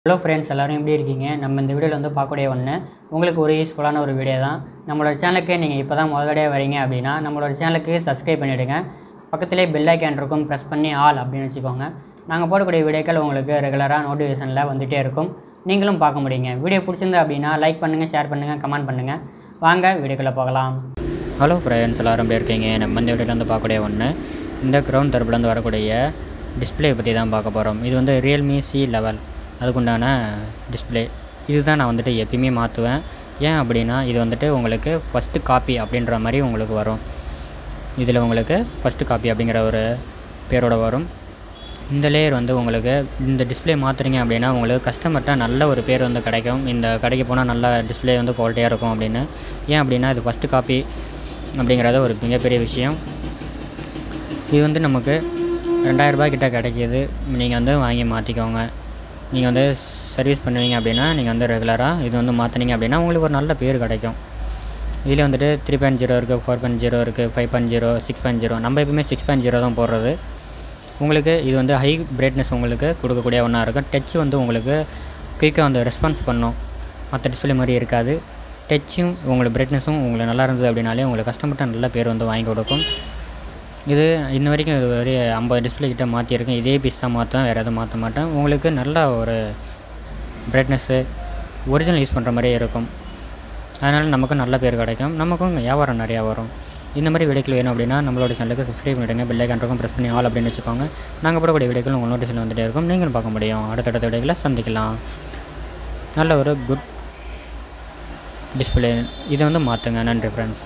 Hello friends, எல்லோரும் எப்படி இருக்கீங்க? நம்ம இந்த வீடியோவில் வந்து பார்க்கக்கூடிய ஒன்று உங்களுக்கு ஒரு யூஸ்ஃபுல்லான ஒரு வீடியோ தான். நம்மளோட சேனலுக்கு நீங்கள் இப்போ தான் முதலடியாக வரீங்க அப்படின்னா நம்மளோட சேனலுக்கு சப்ஸ்கிரைப் பண்ணிவிடுங்க. பக்கத்திலே பெல் ஐக்கான் இருக்கும், ப்ரெஸ் பண்ணி ஆல் அப்படின்னு வச்சுக்கோங்க. நாங்கள் போடக்கூடிய வீடியோக்கள் உங்களுக்கு ரெகுலராக நோட்டிஃபிகேஷனில் வந்துகிட்டே இருக்கும், நீங்களும் பார்க்க முடியுங்க. வீடியோ பிடிச்சிருந்தா அப்படின்னா லைக் பண்ணுங்கள், ஷேர் பண்ணுங்கள், கமெண்ட் பண்ணுங்கள். வாங்க வீடியோக்குள்ளே போகலாம். ஹலோ ஃப்ரெண்ட்ஸ், எல்லோரும் எப்படி இருக்கீங்க? நம்ம இந்த வீடியோவில் வந்து பார்க்கக்கூடிய ஒன்று இந்த கிரவுண்ட் தரப்புலேருந்து வரக்கூடிய டிஸ்பிளே பற்றி தான் பார்க்க போகிறோம். இது வந்து ரியல்மி C11 அதுக்குண்டான டிஸ்பிளே. இது தான் நான் வந்துட்டு எப்பயுமே மாற்றுவேன். ஏன் அப்படின்னா இது வந்துட்டு உங்களுக்கு ஃபஸ்ட்டு காப்பி அப்படின்ற மாதிரி உங்களுக்கு வரும். இதில் உங்களுக்கு ஃபஸ்ட்டு காப்பி அப்படிங்கிற ஒரு பேரோட வரும். இந்த லேயர் வந்து உங்களுக்கு இந்த டிஸ்பிளே மாற்றுறீங்க அப்படின்னா உங்களுக்கு கஸ்டமர்கிட்ட நல்ல ஒரு பேர் வந்து கிடைக்கும். இந்த கடைக்கு போனால் நல்ல டிஸ்பிளே வந்து குவாலிட்டியாக இருக்கும் அப்படின்னு. ஏன் அப்படின்னா இது ஃபஸ்ட்டு காப்பி அப்படிங்கிறது ஒரு மிகப்பெரிய விஷயம். இது வந்து நமக்கு 2000 ரூபாய் கிட்ட கிடைக்கிது. நீங்கள் வந்து வாங்கி மாற்றிக்கோங்க. நீங்கள் வந்து சர்வீஸ் பண்ணுவீங்க அப்படின்னா நீங்கள் வந்து ரெகுலராக இது வந்து மாற்றினீங்க அப்படின்னா உங்களுக்கு ஒரு நல்ல பேர் கிடைக்கும். இதில் வந்துட்டு 3.0 இருக்குது, 4.0 இருக்குது, 5.0, 6.0. நம்ம எப்பவுமே 6.0 தான் போடுறது. உங்களுக்கு இது வந்து ஹை பிரைட்னஸ் உங்களுக்கு கொடுக்கக்கூடிய ஒன்றா இருக்கும். டச் வந்து உங்களுக்கு குயிக்காக வந்து ரெஸ்பான்ஸ் பண்ணும். மற்ற டிஸ்பிளே மாதிரி இருக்காது. டச்சும் உங்களுக்கு பிரைட்னஸும் உங்களுக்கு நல்லா இருந்தது அப்படின்னாலே உங்களுக்கு கஸ்டமர்கிட்ட நல்ல பேர் வந்து வாங்கி கொடுக்கும். இது இன்ன வரைக்கும் இது ஒரு 50 டிஸ்பிளே கிட்ட மாற்றியிருக்கேன். இதே பீஸ் தான் மாற்றுவேன், வேறு எதுவும் மாற்ற மாட்டேன். உங்களுக்கு நல்ல ஒரு பிரைட்னஸ்ஸு ஒரிஜினல் யூஸ் பண்ணுற மாதிரியே இருக்கும். அதனால் நமக்கும் நல்ல பேர் கிடைக்கும், நமக்கும் வியாபாரம் நிறையா வரும். இந்த மாதிரி வீடியோக்கள் வேணும் அப்படின்னா நம்மளோட சேனலுக்கு சப்ஸ்கிரைப் பண்ணிவிடுங்க. பெல் ஐக்கான் இருக்கும், ப்ரெஸ் பண்ணி ஆல் அப்படின்னு வச்சுக்கோங்க. நாங்கள் போடக்கூடிய வீடியோக்கள் உங்கள் நோட்டிஃபிகேஷன் வந்துகிட்டே இருக்கும், நீங்களும் பார்க்க முடியும். அடுத்தடுத்த வீடியோக்களை சந்திக்கலாம். நல்ல ஒரு குட் டிஸ்பிளே இதை வந்து மாற்றுங்க. நன்றி ஃப்ரெண்ட்ஸ்.